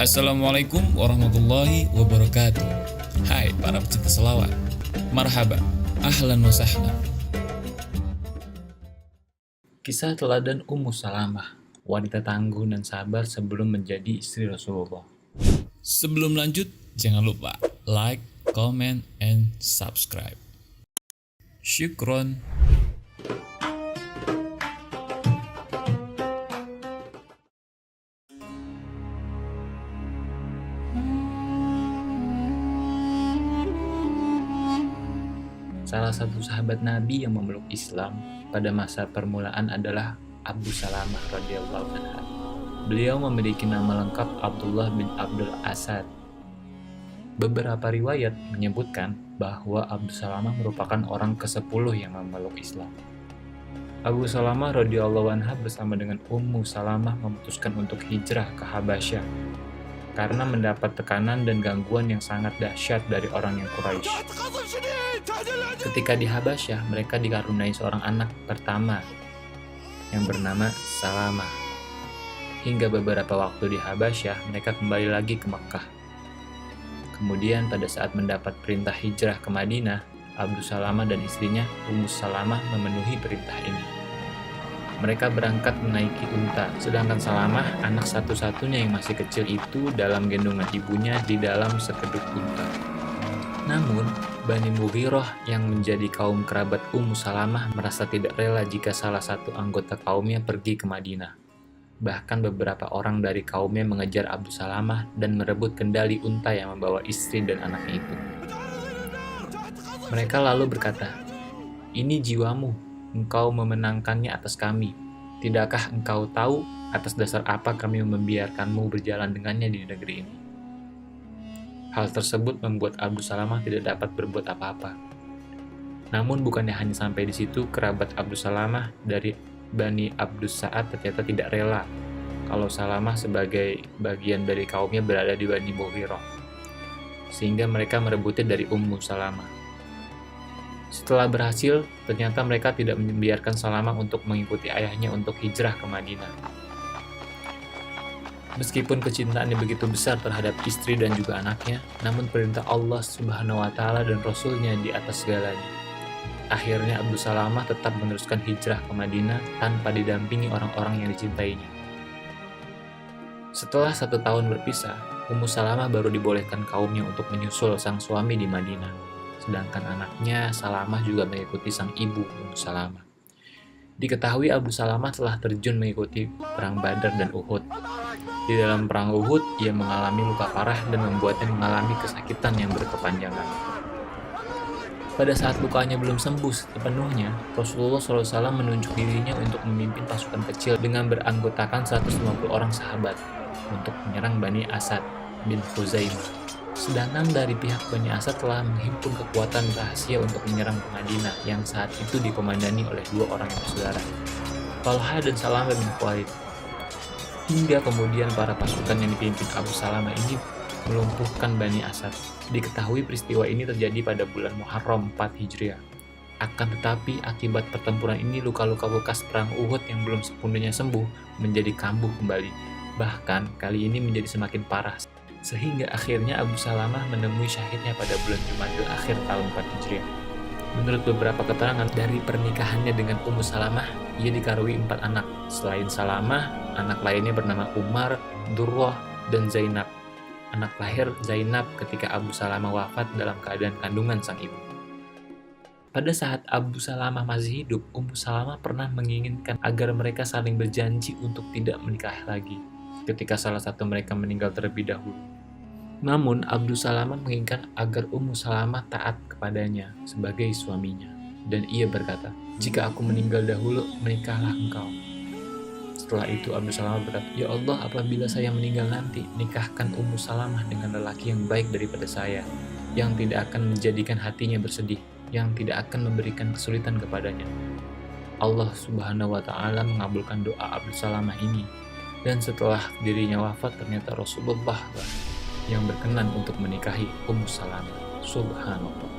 Assalamualaikum warahmatullahi wabarakatuh. Hai para pecinta selawat, marhaba, ahlan wa sahlan. Kisah teladan Ummu Salamah, wanita tangguh dan sabar sebelum menjadi istri Rasulullah. Sebelum lanjut, jangan lupa like, comment, and subscribe. Syukron. Salah satu sahabat Nabi yang memeluk Islam pada masa permulaan adalah Abu Salamah radhiyallahu anhu. Beliau memiliki nama lengkap Abdullah bin Abdul Asad. Beberapa riwayat menyebutkan bahwa Abu Salamah merupakan orang ke-10 yang memeluk Islam. Abu Salamah radhiyallahu anha bersama dengan Ummu Salamah memutuskan untuk hijrah ke Habasyah karena mendapat tekanan dan gangguan yang sangat dahsyat dari orang yang Quraisy. Ketika di Habasyah, mereka dikaruniai seorang anak pertama yang bernama Salamah. Hingga beberapa waktu di Habasyah, mereka kembali lagi ke Mekkah. Kemudian pada saat mendapat perintah hijrah ke Madinah, Abu Salamah dan istrinya Ummu Salamah memenuhi perintah ini. Mereka berangkat menaiki unta, sedangkan Salamah, anak satu-satunya yang masih kecil itu dalam gendongan ibunya di dalam sekeduk unta. Namun, Bani Mughirah yang menjadi kaum kerabat Ummu Salamah merasa tidak rela jika salah satu anggota kaumnya pergi ke Madinah. Bahkan beberapa orang dari kaumnya mengejar Abu Salamah dan merebut kendali unta yang membawa istri dan anaknya itu. Mereka lalu berkata, "Ini jiwamu, engkau memenangkannya atas kami. Tidakkah engkau tahu atas dasar apa kami membiarkanmu berjalan dengannya di negeri ini?" Hal tersebut membuat Abu Salamah tidak dapat berbuat apa-apa. Namun bukannya hanya sampai di situ, kerabat Abu Salamah dari Bani Abdus Sa'ad ternyata tidak rela kalau Salamah sebagai bagian dari kaumnya berada di Bani Mughirah, sehingga mereka merebutnya dari Ummu Salamah. Setelah berhasil, ternyata mereka tidak membiarkan Salamah untuk mengikuti ayahnya untuk hijrah ke Madinah. Meskipun kecintaannya begitu besar terhadap istri dan juga anaknya, namun perintah Allah Subhanahu wa Ta'ala dan Rasul-Nya di atas segalanya. Akhirnya Abu Salamah tetap meneruskan hijrah ke Madinah tanpa didampingi orang-orang yang dicintainya. Setelah 1 tahun berpisah, Ummu Salamah baru dibolehkan kaumnya untuk menyusul sang suami di Madinah. Sedangkan anaknya Salamah juga mengikuti sang ibu Ummu Salamah. Diketahui Abu Salamah telah terjun mengikuti perang Badar dan Uhud. Di dalam perang Uhud, ia mengalami luka parah dan membuatnya mengalami kesakitan yang berkepanjangan. Pada saat lukanya belum sembuh sepenuhnya, Rasulullah SAW menunjuk dirinya untuk memimpin pasukan kecil dengan beranggotakan 150 orang sahabat untuk menyerang Bani Asad bin Khuzaimah. Sedangkan dari pihak Bani Asad telah menghimpun kekuatan rahasia untuk menyerang Madinah yang saat itu dikomandani oleh 2 orang yang bersaudara, Talha dan Salamah bin Khuwailid. Hingga kemudian para pasukan yang dipimpin Abu Salamah ini melumpuhkan Bani Asad. Diketahui peristiwa ini terjadi pada bulan Muharram 4 Hijriah. Akan tetapi akibat pertempuran ini luka-luka bekas perang Uhud yang belum sepenuhnya sembuh menjadi kambuh kembali. Bahkan kali ini menjadi semakin parah. Sehingga akhirnya Abu Salamah menemui syahidnya pada bulan Jumadil Akhir tahun 4 Hijriah. Menurut beberapa keterangan dari pernikahannya dengan Ummu Salamah, ia dikaruniai 4 anak. Selain Salamah, anak lainnya bernama Umar, Durrah, dan Zainab. Anak lahir Zainab ketika Abu Salamah wafat dalam keadaan kandungan sang ibu. Pada saat Abu Salamah masih hidup, Ummu Salamah pernah menginginkan agar mereka saling berjanji untuk tidak menikah lagi ketika salah satu mereka meninggal terlebih dahulu. Namun, Abu Salamah menginginkan agar Ummu Salamah taat kepadanya sebagai suaminya. Dan ia berkata, "Jika aku meninggal dahulu, menikahlah engkau." Setelah itu Abu Salamah berkata, "Ya Allah, apabila saya meninggal nanti, nikahkan Ummu Salamah dengan lelaki yang baik daripada saya, yang tidak akan menjadikan hatinya bersedih, yang tidak akan memberikan kesulitan kepadanya." Allah Subhanahu wa Ta'ala mengabulkan doa Abu Salamah ini. Dan setelah dirinya wafat, ternyata Rasulullah yang berkenan untuk menikahi Ummu Salamah. Subhanallah.